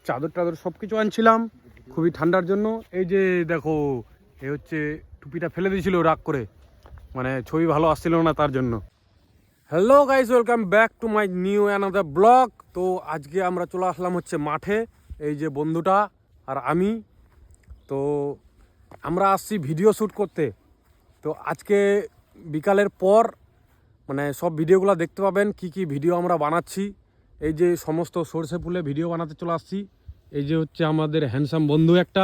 চাদর টাদর সব কিছু আনছিলাম খুবই ঠান্ডার জন্য। এই যে দেখো, এই হচ্ছে টুপিটা ফেলে দিয়েছিল রাগ করে, মানে ছবি ভালো আসছিল না তার জন্য। Hello guys, welcome back to my new another blog. তো আজকে আমরা চলে আসলাম হচ্ছে মাঠে, এই যে বন্ধুটা আর আমি। তো আমরা আসছি ভিডিও শ্যুট করতে। তো আজকে বিকালের পর মানে সব ভিডিওগুলো দেখতে পাবেন কি কি ভিডিও আমরা বানাচ্ছি। এই যে সমস্ত সর্ষে ফুলে ভিডিও বানাতে চলে আসছি। এই যে হচ্ছে আমাদের হ্যান্ডসাম বন্ধু একটা।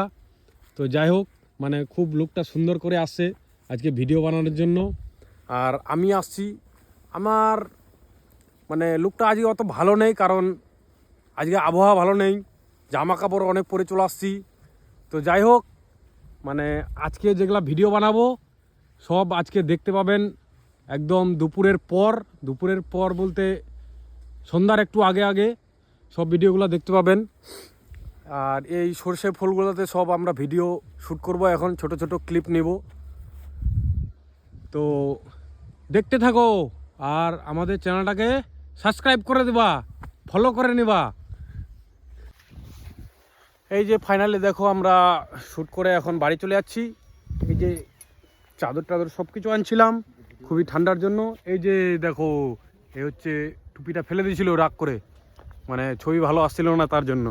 তো যাই হোক, মানে খুব লুকটা সুন্দর করে আসছে আজকে ভিডিও বানানোর জন্য। আর আমি আসছি, আমার মানে লুকটা আজকে অত ভালো নেই, কারণ আজকে আবহাওয়া ভালো নেই, জামা কাপড় অনেক পরে চলে আসছি। তো যাই হোক, মানে আজকে যেগুলো ভিডিও বানাবো সব আজকে দেখতে পাবেন একদম দুপুরের পর বলতে সন্ধ্যার একটু আগে আগে সব ভিডিওগুলো দেখতে পাবেন। আর এই সর্ষে ফুলগুলোতে সব আমরা ভিডিও শ্যুট করব, এখন ছোট ছোট ক্লিপ নেব। তো দেখতে থাকো, আর আমাদের চ্যানেলটাকে সাবস্ক্রাইব করে দেবা, ফলো করে নেবা। এই যে ফাইনালি দেখো, আমরা শ্যুট করে এখন বাড়ি চলে যাচ্ছি। এই যে চাদর টাদর সব কিছু আনছিলাম খুবই ঠান্ডার জন্য। এই যে দেখো, এই হচ্ছে টুপিটা ফেলে দিয়েছিল রাগ করে, মানে ছবি ভালো আসছিল না তার জন্য।